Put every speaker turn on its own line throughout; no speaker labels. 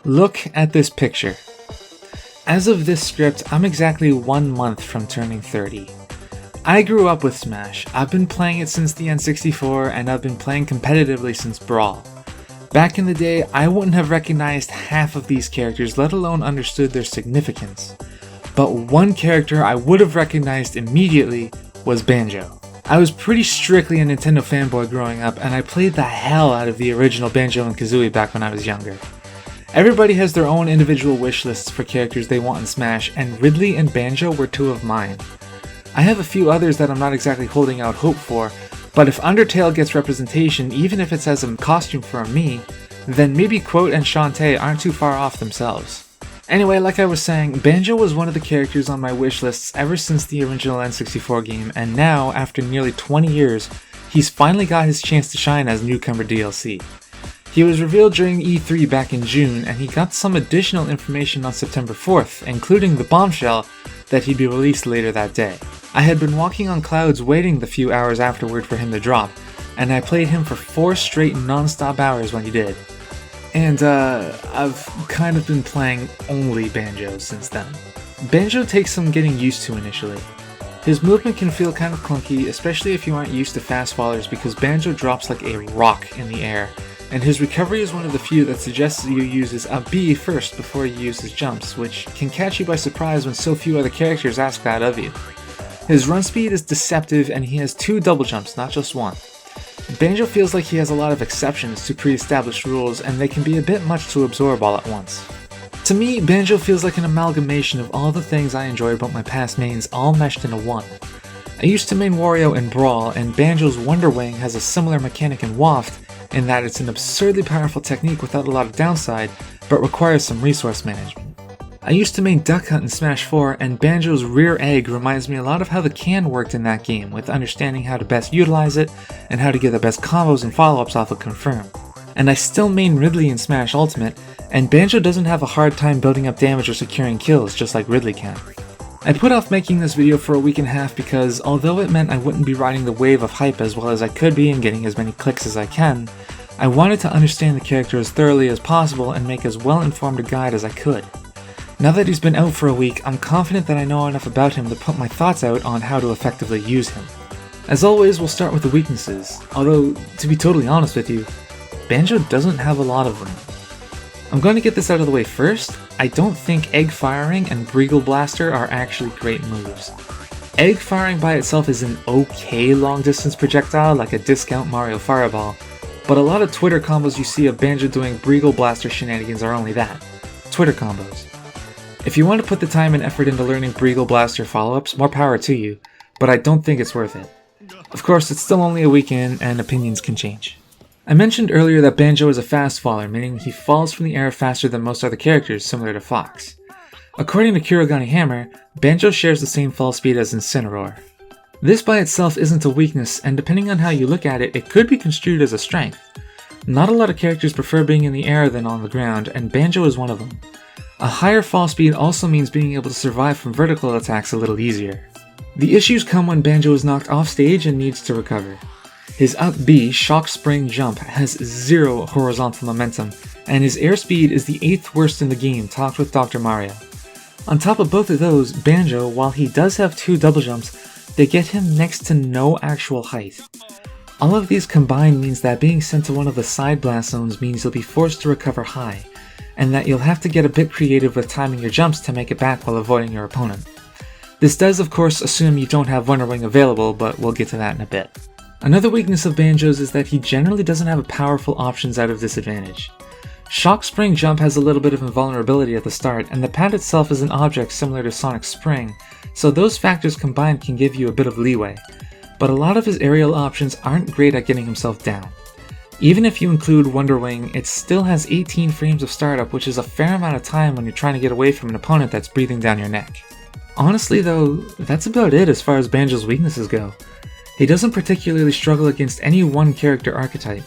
Look at this picture. As of this script, I'm exactly 1 month from turning 30. I grew up with Smash. I've been playing it since the N64 and I've been playing competitively since Brawl. Back in the day, I wouldn't have recognized half of these characters, let alone understood their significance. But one character I would have recognized immediately was Banjo. I was pretty strictly a Nintendo fanboy growing up, and I played the hell out of the original Banjo and Kazooie back when I was younger. Everybody has their own individual wish lists for characters they want in Smash, and Ridley and Banjo were 2 of mine. I have a few others that I'm not exactly holding out hope for, but if Undertale gets representation, even if it's as a costume for a Mii, then maybe Quote and Shantae aren't too far off themselves. Anyway, like I was saying, Banjo was one of the characters on my wish lists ever since the original N64 game, and now, after nearly 20 years, he's finally got his chance to shine as newcomer DLC. He was revealed during E3 back in June, and he got some additional information on September 4th, including the bombshell that he'd be released later that day. I had been walking on clouds waiting the few hours afterward for him to drop, and I played him for 4 straight non-stop hours when he did. And I've kind of been playing only Banjo since then. Banjo takes some getting used to initially. His movement can feel kind of clunky, especially if you aren't used to fast fallers, because Banjo drops like a rock in the air, and his recovery is one of the few that suggests you use his up B first before you use his jumps, which can catch you by surprise when so few other characters ask that of you. His run speed is deceptive, and he has 2 double jumps, not just 1. Banjo feels like he has a lot of exceptions to pre-established rules, and they can be a bit much to absorb all at once. To me, Banjo feels like an amalgamation of all the things I enjoy about my past mains all meshed into one. I used to main Wario in Brawl, and Banjo's Wonderwing has a similar mechanic in Waft, in that it's an absurdly powerful technique without a lot of downside, but requires some resource management. I used to main Duck Hunt in Smash 4, and Banjo's Rear Egg reminds me a lot of how the can worked in that game, with understanding how to best utilize it, and how to get the best combos and follow-ups off of Confirm. And I still main Ridley in Smash Ultimate, and Banjo doesn't have a hard time building up damage or securing kills, just like Ridley can. I put off making this video for a week and a half because, although it meant I wouldn't be riding the wave of hype as well as I could be and getting as many clicks as I can, I wanted to understand the character as thoroughly as possible and make as well-informed a guide as I could. Now that he's been out for a week, I'm confident that I know enough about him to put my thoughts out on how to effectively use him. As always, we'll start with the weaknesses, although, to be totally honest with you, Banjo doesn't have a lot of them. I'm going to get this out of the way first. I don't think Egg Firing and Breagle Blaster are actually great moves. Egg Firing by itself is an okay long-distance projectile like a discount Mario Fireball, but a lot of Twitter combos you see of Banjo doing Breagle Blaster shenanigans are only that. Twitter combos. If you want to put the time and effort into learning Breagle Blaster follow-ups, more power to you, but I don't think it's worth it. Of course, it's still only a week in, and opinions can change. I mentioned earlier that Banjo is a fast faller, meaning he falls from the air faster than most other characters, similar to Fox. According to Kurogane Hammer, Banjo shares the same fall speed as Incineroar. This by itself isn't a weakness, and depending on how you look at it, it could be construed as a strength. Not a lot of characters prefer being in the air than on the ground, and Banjo is one of them. A higher fall speed also means being able to survive from vertical attacks a little easier. The issues come when Banjo is knocked off stage and needs to recover. His up B, Shock Spring Jump, has 0 horizontal momentum, and his airspeed is the 8th worst in the game, topped with Dr. Mario. On top of both of those, Banjo, while he does have 2 double jumps, they get him next to no actual height. All of these combined means that being sent to one of the side blast zones means you'll be forced to recover high, and that you'll have to get a bit creative with timing your jumps to make it back while avoiding your opponent. This does of course assume you don't have Wonderwing available, but we'll get to that in a bit. Another weakness of Banjo's is that he generally doesn't have powerful options out of disadvantage. Shock Spring Jump has a little bit of invulnerability at the start, and the pad itself is an object similar to Sonic Spring, so those factors combined can give you a bit of leeway, but a lot of his aerial options aren't great at getting himself down. Even if you include Wonderwing, it still has 18 frames of startup, which is a fair amount of time when you're trying to get away from an opponent that's breathing down your neck. Honestly though, that's about it as far as Banjo's weaknesses go. He doesn't particularly struggle against any one character archetype.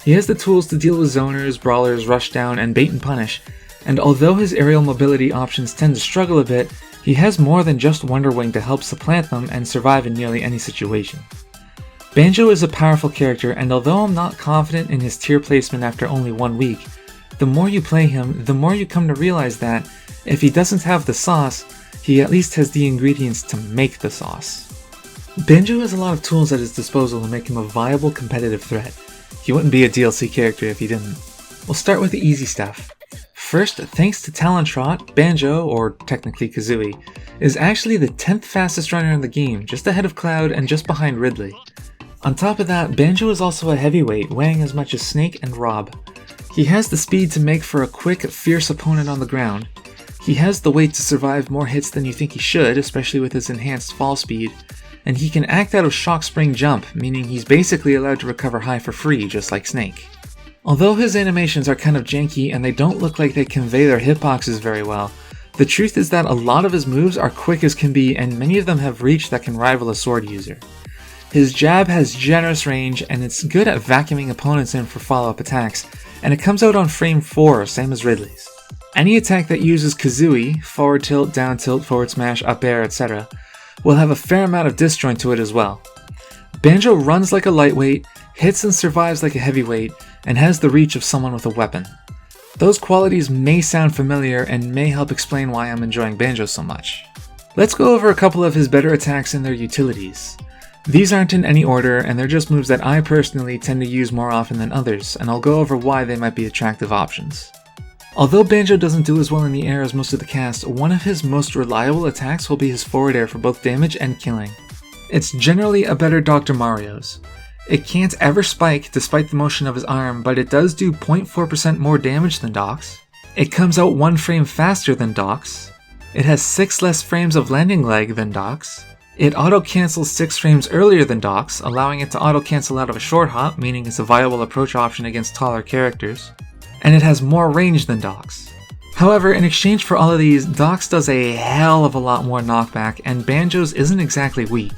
He has the tools to deal with zoners, brawlers, rushdown, and bait and punish, and although his aerial mobility options tend to struggle a bit, he has more than just Wonderwing to help supplant them and survive in nearly any situation. Banjo is a powerful character, and although I'm not confident in his tier placement after only 1 week, The more you play him, the more you come to realize that, if he doesn't have the sauce, he at least has the ingredients to make the sauce. Banjo has a lot of tools at his disposal to make him a viable competitive threat. He wouldn't be a DLC character if he didn't. We'll start with the easy stuff. First, thanks to Talon Trot, Banjo, or technically Kazooie, is actually the 10th fastest runner in the game, just ahead of Cloud and just behind Ridley. On top of that, Banjo is also a heavyweight, weighing as much as Snake and Rob. He has the speed to make for a quick, fierce opponent on the ground. He has the weight to survive more hits than you think he should, especially with his enhanced fall speed, and he can act out of Shock Spring Jump, meaning he's basically allowed to recover high for free, just like Snake. Although his animations are kind of janky and they don't look like they convey their hitboxes very well, the truth is that a lot of his moves are quick as can be, and many of them have reach that can rival a sword user. His jab has generous range, and it's good at vacuuming opponents in for follow-up attacks, and it comes out on frame 4, same as Ridley's. Any attack that uses Kazooie, forward tilt, down tilt, forward smash, up air, etc., will have a fair amount of disjoint to it as well. Banjo runs like a lightweight, hits and survives like a heavyweight, and has the reach of someone with a weapon. Those qualities may sound familiar and may help explain why I'm enjoying Banjo so much. Let's go over a couple of his better attacks and their utilities. These aren't in any order, and they're just moves that I personally tend to use more often than others, and I'll go over why they might be attractive options. Although Banjo doesn't do as well in the air as most of the cast, one of his most reliable attacks will be his forward air for both damage and killing. It's generally a better Dr. Mario's. It can't ever spike despite the motion of his arm, but it does do 0.4% more damage than Doc's. It comes out 1 frame faster than Doc's. It has 6 less frames of landing lag than Doc's. It auto-cancels 6 frames earlier than Doc's, allowing it to auto-cancel out of a short hop, meaning it's a viable approach option against taller characters. And it has more range than Doc's. However, in exchange for all of these, Doc's does a hell of a lot more knockback, and Banjo's isn't exactly weak.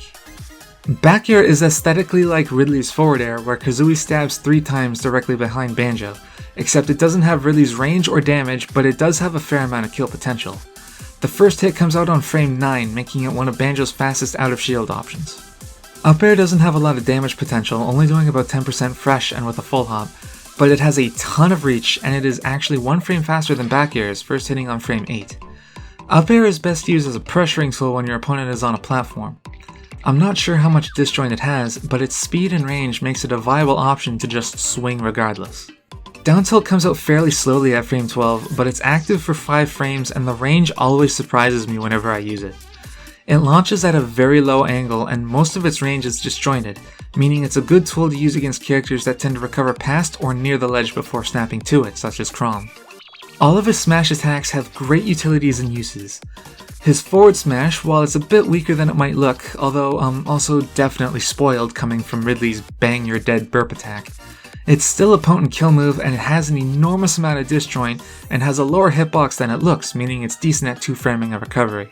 Back air is aesthetically like Ridley's forward air, where Kazooie stabs 3 times directly behind Banjo, except it doesn't have Ridley's range or damage, but it does have a fair amount of kill potential. The first hit comes out on frame 9, making it one of Banjo's fastest out-of-shield options. Up air doesn't have a lot of damage potential, only doing about 10% fresh and with a full hop, but it has a ton of reach, and it is actually 1 frame faster than back air's, first hitting on frame 8. Up air is best used as a pressuring tool when your opponent is on a platform. I'm not sure how much disjoint it has, but its speed and range makes it a viable option to just swing regardless. Down tilt comes out fairly slowly at frame 12, but it's active for 5 frames and the range always surprises me whenever I use it. It launches at a very low angle and most of its range is disjointed, meaning it's a good tool to use against characters that tend to recover past or near the ledge before snapping to it, such as Chrom. All of his smash attacks have great utilities and uses. His forward smash, while it's a bit weaker than it might look, although also definitely spoiled coming from Ridley's bang you're dead burp attack, it's still a potent kill move and it has an enormous amount of disjoint and has a lower hitbox than it looks, meaning it's decent at 2 framing of recovery.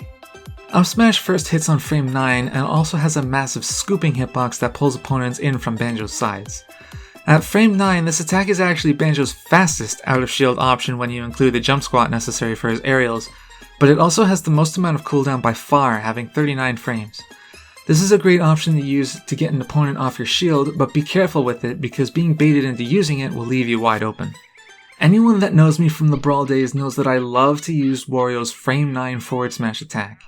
Up smash first hits on frame 9 and also has a massive scooping hitbox that pulls opponents in from Banjo's sides. At frame 9, this attack is actually Banjo's fastest out-of-shield option when you include the jump squat necessary for his aerials, but it also has the most amount of cooldown by far, having 39 frames. This is a great option to use to get an opponent off your shield, but be careful with it because being baited into using it will leave you wide open. Anyone that knows me from the Brawl days knows that I love to use Wario's frame 9 forward smash attack.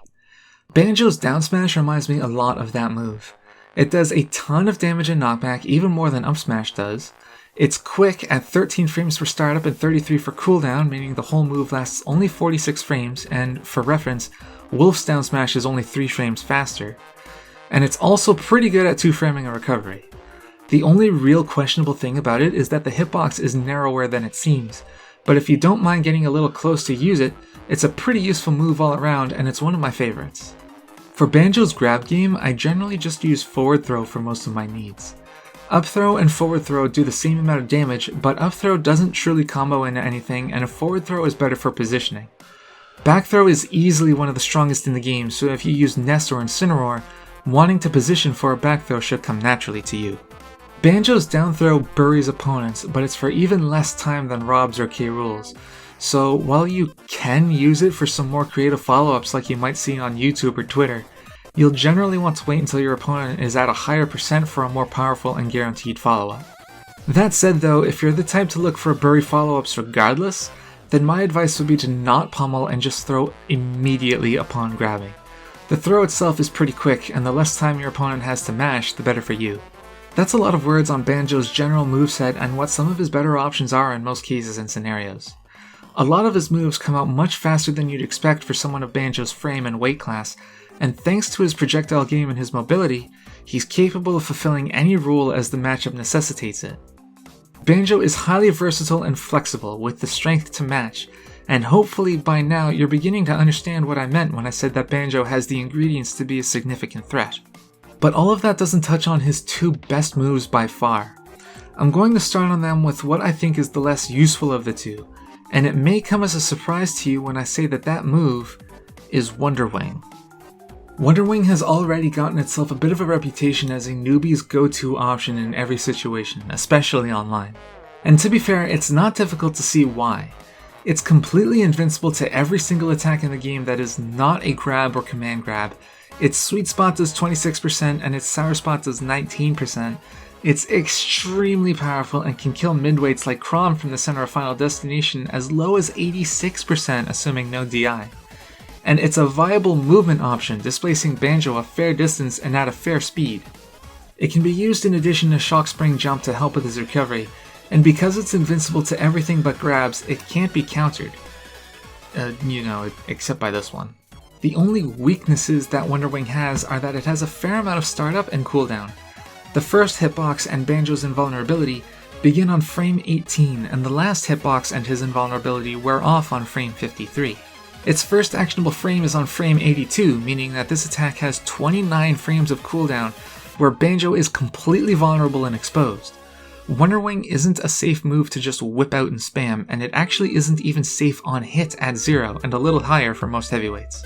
Banjo's down smash reminds me a lot of that move. It does a ton of damage and knockback, even more than up smash does. It's quick at 13 frames for startup and 33 for cooldown, meaning the whole move lasts only 46 frames, and for reference, Wolf's down smash is only 3 frames faster. And it's also pretty good at 2 framing a recovery. The only real questionable thing about it is that the hitbox is narrower than it seems, but if you don't mind getting a little close to use it, it's a pretty useful move all around and it's one of my favorites. For Banjo's grab game, I generally just use forward throw for most of my needs. Up throw and forward throw do the same amount of damage, but up throw doesn't truly combo into anything and a forward throw is better for positioning. Back throw is easily one of the strongest in the game, so if you use Nest or Incineroar, wanting to position for a back throw should come naturally to you. Banjo's down throw buries opponents, but it's for even less time than Rob's or K. Rool's. So while you can use it for some more creative follow-ups like you might see on YouTube or Twitter, you'll generally want to wait until your opponent is at a higher percent for a more powerful and guaranteed follow-up. That said though, if you're the type to look for bury follow-ups regardless, then my advice would be to not pummel and just throw immediately upon grabbing. The throw itself is pretty quick, and the less time your opponent has to mash, the better for you. That's a lot of words on Banjo's general moveset and what some of his better options are in most cases and scenarios. A lot of his moves come out much faster than you'd expect for someone of Banjo's frame and weight class, and thanks to his projectile game and his mobility, he's capable of fulfilling any rule as the matchup necessitates it. Banjo is highly versatile and flexible, with the strength to match, and hopefully by now you're beginning to understand what I meant when I said that Banjo has the ingredients to be a significant threat. But all of that doesn't touch on his two best moves by far. I'm going to start on them with what I think is the less useful of the two, and it may come as a surprise to you when I say that move is Wonderwing. Wonderwing has already gotten itself a bit of a reputation as a newbie's go-to option in every situation, especially online. And to be fair, it's not difficult to see why. It's completely invincible to every single attack in the game that is not a grab or command grab. Its sweet spot does 26% and its sour spot does 19%. It's extremely powerful and can kill midweights like Chrom from the center of Final Destination as low as 86% assuming no DI. And it's a viable movement option, displacing Banjo a fair distance and at a fair speed. It can be used in addition to Shock Spring Jump to help with his recovery, and because it's invincible to everything but grabs, it can't be countered. Except by this one. The only weaknesses that Wonderwing has are that it has a fair amount of startup and cooldown. The first hitbox and Banjo's invulnerability begin on frame 18, and the last hitbox and his invulnerability wear off on frame 53. Its first actionable frame is on frame 82, meaning that this attack has 29 frames of cooldown, where Banjo is completely vulnerable and exposed. Wonderwing isn't a safe move to just whip out and spam, and it actually isn't even safe on hit at 0, and a little higher for most heavyweights.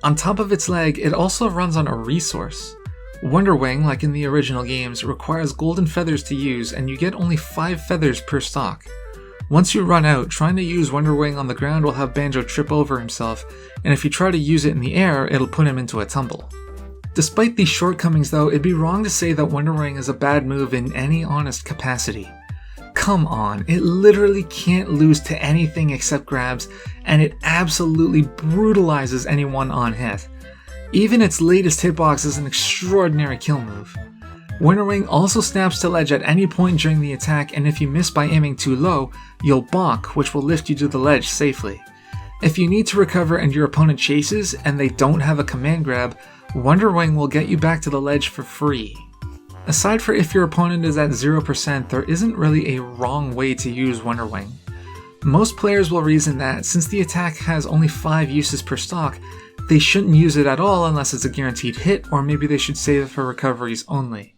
On top of its leg, it also runs on a resource. Wonderwing, like in the original games, requires golden feathers to use, and you get only 5 feathers per stock. Once you run out, trying to use Wonderwing on the ground will have Banjo trip over himself, and if you try to use it in the air, it'll put him into a tumble. Despite these shortcomings though, it'd be wrong to say that Wonderwing is a bad move in any honest capacity. Come on, it literally can't lose to anything except grabs, and it absolutely brutalizes anyone on hit. Even its latest hitbox is an extraordinary kill move. Wonderwing also snaps to ledge at any point during the attack, and if you miss by aiming too low, you'll bonk, which will lift you to the ledge safely. If you need to recover and your opponent chases, and they don't have a command grab, Wonderwing will get you back to the ledge for free. Aside for if your opponent is at 0%, there isn't really a wrong way to use Wonderwing. Most players will reason that, since the attack has only 5 uses per stock, they shouldn't use it at all unless it's a guaranteed hit, or maybe they should save it for recoveries only.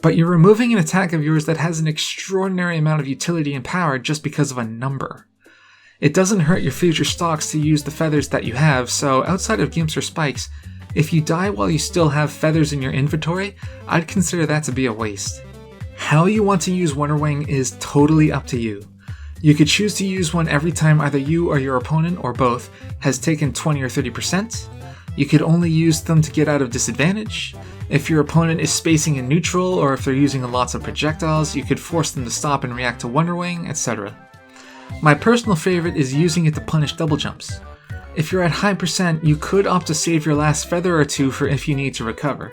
But you're removing an attack of yours that has an extraordinary amount of utility and power just because of a number. It doesn't hurt your future stocks to use the feathers that you have, so outside of gimps or spikes, if you die while you still have feathers in your inventory, I'd consider that to be a waste. How you want to use Wonderwing is totally up to you. You could choose to use one every time either you or your opponent, or both, has taken 20 or 30%. You could only use them to get out of disadvantage. If your opponent is spacing in neutral, or if they're using lots of projectiles, you could force them to stop and react to Wonderwing, etc. My personal favorite is using it to punish double jumps. If you're at high percent, you could opt to save your last feather or two for if you need to recover.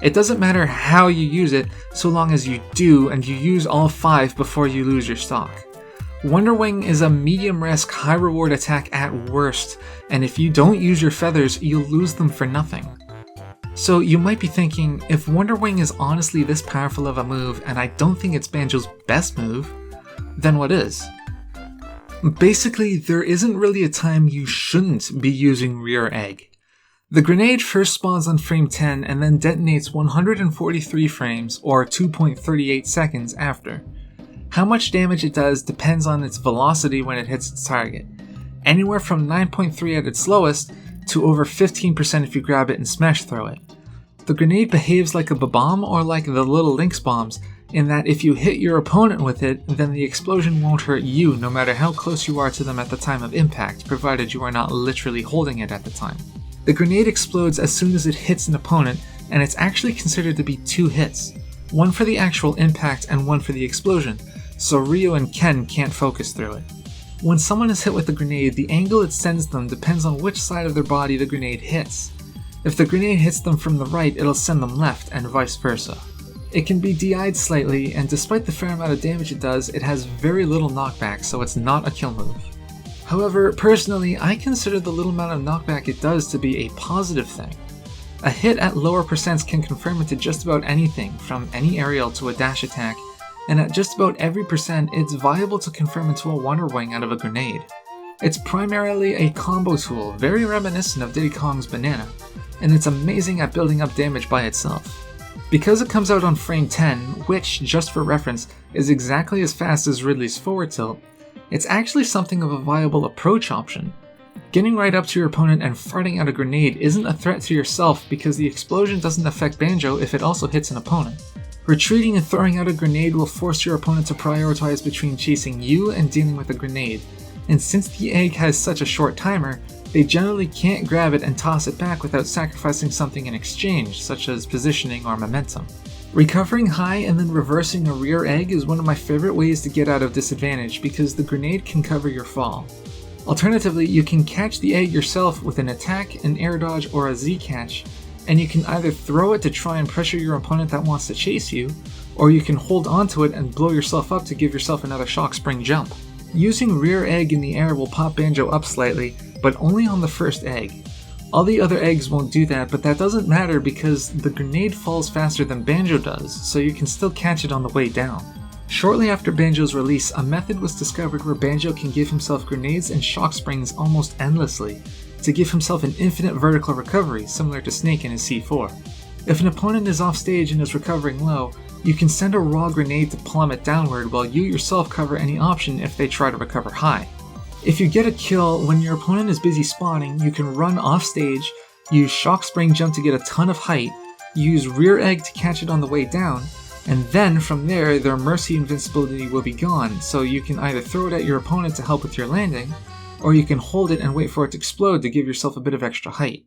It doesn't matter how you use it, so long as you do and you use all 5 before you lose your stock. Wonderwing is a medium risk, high reward attack at worst, and if you don't use your feathers, you'll lose them for nothing. So you might be thinking, if Wonderwing is honestly this powerful of a move and I don't think it's Banjo's best move, then what is? Basically, there isn't really a time you shouldn't be using Rear Egg. The grenade first spawns on frame 10 and then detonates 143 frames, or 2.38 seconds after. How much damage it does depends on its velocity when it hits its target. Anywhere from 9.3 at its lowest to over 15% if you grab it and smash throw it. The grenade behaves like a bomb or like the little Lynx bombs, in that if you hit your opponent with it, then the explosion won't hurt you no matter how close you are to them at the time of impact, provided you are not literally holding it at the time. The grenade explodes as soon as it hits an opponent, and it's actually considered to be 2 hits. one for the actual impact and one for the explosion, so Ryu and Ken can't focus through it. When someone is hit with a grenade, the angle it sends them depends on which side of their body the grenade hits. If the grenade hits them from the right, it'll send them left, and vice versa. It can be DI'd slightly, and despite the fair amount of damage it does, it has very little knockback, so it's not a kill move. However, personally, I consider the little amount of knockback it does to be a positive thing. A hit at lower percents can confirm it to just about anything, from any aerial to a dash attack, and at just about every percent, it's viable to confirm into a Wonderwing out of a grenade. It's primarily a combo tool, very reminiscent of Diddy Kong's banana, and it's amazing at building up damage by itself. Because it comes out on frame 10, which, just for reference, is exactly as fast as Ridley's forward tilt, it's actually something of a viable approach option. Getting right up to your opponent and farting out a grenade isn't a threat to yourself because the explosion doesn't affect Banjo if it also hits an opponent. Retreating and throwing out a grenade will force your opponent to prioritize between chasing you and dealing with a grenade, and since the egg has such a short timer, they generally can't grab it and toss it back without sacrificing something in exchange, such as positioning or momentum. Recovering high and then reversing a rear egg is one of my favorite ways to get out of disadvantage because the grenade can cover your fall. Alternatively, you can catch the egg yourself with an attack, an air dodge, or a Z catch, and you can either throw it to try and pressure your opponent that wants to chase you, or you can hold onto it and blow yourself up to give yourself another shock spring jump. Using rear egg in the air will pop Banjo up slightly, but only on the first egg. All the other eggs won't do that, but that doesn't matter because the grenade falls faster than Banjo does, so you can still catch it on the way down. Shortly after Banjo's release, a method was discovered where Banjo can give himself grenades and shock springs almost endlessly, to give himself an infinite vertical recovery, similar to Snake in his C4. If an opponent is off stage and is recovering low, you can send a raw grenade to plummet downward while you yourself cover any option if they try to recover high. If you get a kill when your opponent is busy spawning, you can run off stage, use shock spring jump to get a ton of height, use rear egg to catch it on the way down, and then from there their mercy invincibility will be gone, so you can either throw it at your opponent to help with your landing, or you can hold it and wait for it to explode to give yourself a bit of extra height.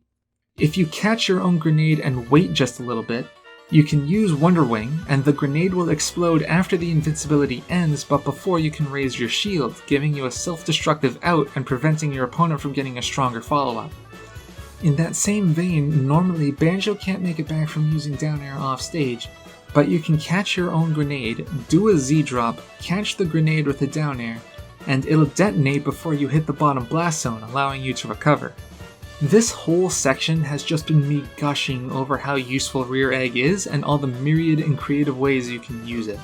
If you catch your own grenade and wait just a little bit, you can use Wonderwing, and the grenade will explode after the invincibility ends but before you can raise your shield, giving you a self-destructive out and preventing your opponent from getting a stronger follow-up. In that same vein, normally Banjo can't make it back from using down air off stage, but you can catch your own grenade, do a Z-drop, catch the grenade with a down air, and it'll detonate before you hit the bottom blast zone, allowing you to recover. This whole section has just been me gushing over how useful rear egg is and all the myriad and creative ways you can use it.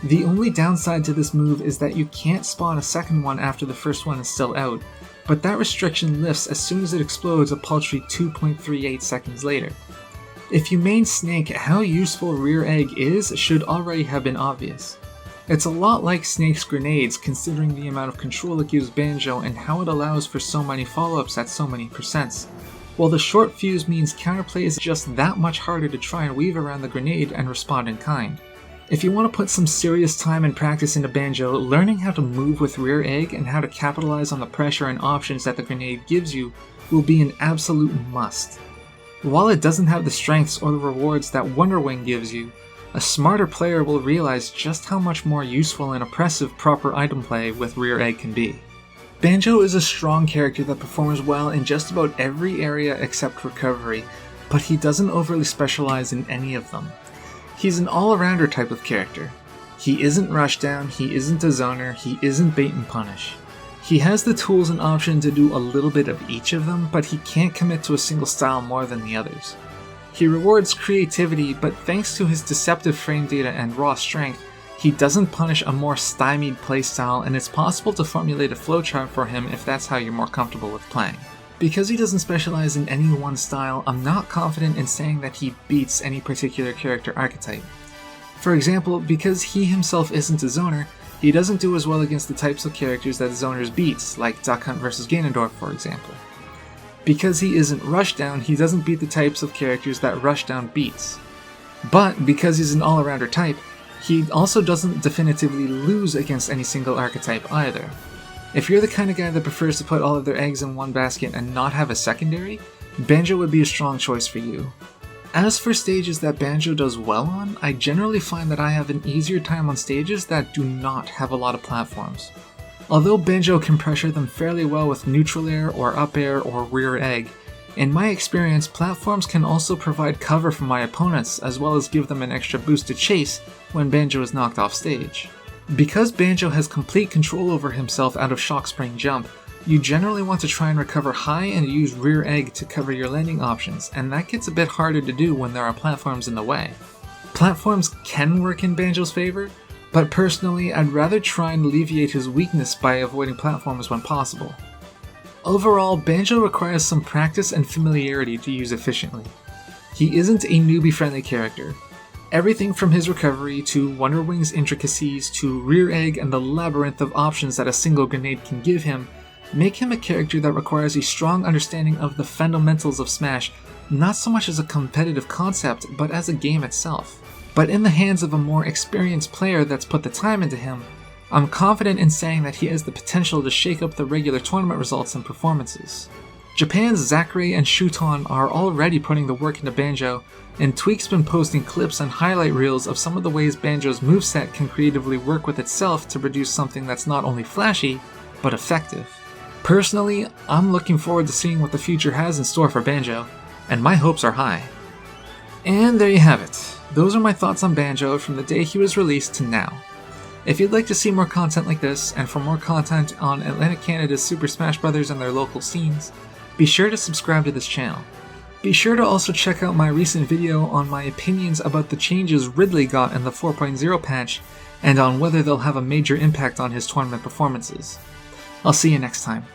The only downside to this move is that you can't spawn a second one after the first one is still out, but that restriction lifts as soon as it explodes a paltry 2.38 seconds later. If you main Snake, how useful rear egg is should already have been obvious. It's a lot like Snake's grenades considering the amount of control it gives Banjo and how it allows for so many follow-ups at so many percents, while the short fuse means counterplay is just that much harder to try and weave around the grenade and respond in kind. If you want to put some serious time and practice into Banjo, learning how to move with rear egg and how to capitalize on the pressure and options that the grenade gives you will be an absolute must. While it doesn't have the strengths or the rewards that Wonderwing gives you, a smarter player will realize just how much more useful and oppressive proper item play with rear egg can be. Banjo is a strong character that performs well in just about every area except recovery, but he doesn't overly specialize in any of them. He's an all-arounder type of character. He isn't rushdown, he isn't a zoner, he isn't bait and punish. He has the tools and option to do a little bit of each of them, but he can't commit to a single style more than the others. He rewards creativity, but thanks to his deceptive frame data and raw strength, he doesn't punish a more stymied playstyle, and it's possible to formulate a flowchart for him if that's how you're more comfortable with playing. Because he doesn't specialize in any one style, I'm not confident in saying that he beats any particular character archetype. For example, because he himself isn't a zoner, he doesn't do as well against the types of characters that zoners beats, like Duck Hunt vs Ganondorf for example. Because he isn't rushdown, he doesn't beat the types of characters that rushdown beats. But because he's an all-arounder type, he also doesn't definitively lose against any single archetype either. If you're the kind of guy that prefers to put all of their eggs in one basket and not have a secondary, Banjo would be a strong choice for you. As for stages that Banjo does well on, I generally find that I have an easier time on stages that do not have a lot of platforms. Although Banjo can pressure them fairly well with neutral air or up air or rear egg, in my experience platforms can also provide cover for my opponents as well as give them an extra boost to chase when Banjo is knocked off stage. Because Banjo has complete control over himself out of shock spring jump, you generally want to try and recover high and use rear egg to cover your landing options, and that gets a bit harder to do when there are platforms in the way. Platforms can work in Banjo's favor, but personally I'd rather try and alleviate his weakness by avoiding platforms when possible. Overall, Banjo requires some practice and familiarity to use efficiently. He isn't a newbie-friendly character. Everything from his recovery to Wonderwing's intricacies to rear egg and the labyrinth of options that a single grenade can give him make him a character that requires a strong understanding of the fundamentals of Smash, not so much as a competitive concept, but as a game itself. But in the hands of a more experienced player that's put the time into him, I'm confident in saying that he has the potential to shake up the regular tournament results and performances. Japan's Zachary and Shuton are already putting the work into Banjo, and Tweak's been posting clips and highlight reels of some of the ways Banjo's moveset can creatively work with itself to produce something that's not only flashy, but effective. Personally, I'm looking forward to seeing what the future has in store for Banjo, and my hopes are high. And there you have it. Those are my thoughts on Banjo from the day he was released to now. If you'd like to see more content like this, and for more content on Atlantic Canada's Super Smash Bros. And their local scenes, be sure to subscribe to this channel. Be sure to also check out my recent video on my opinions about the changes Ridley got in the 4.0 patch, and on whether they'll have a major impact on his tournament performances. I'll see you next time.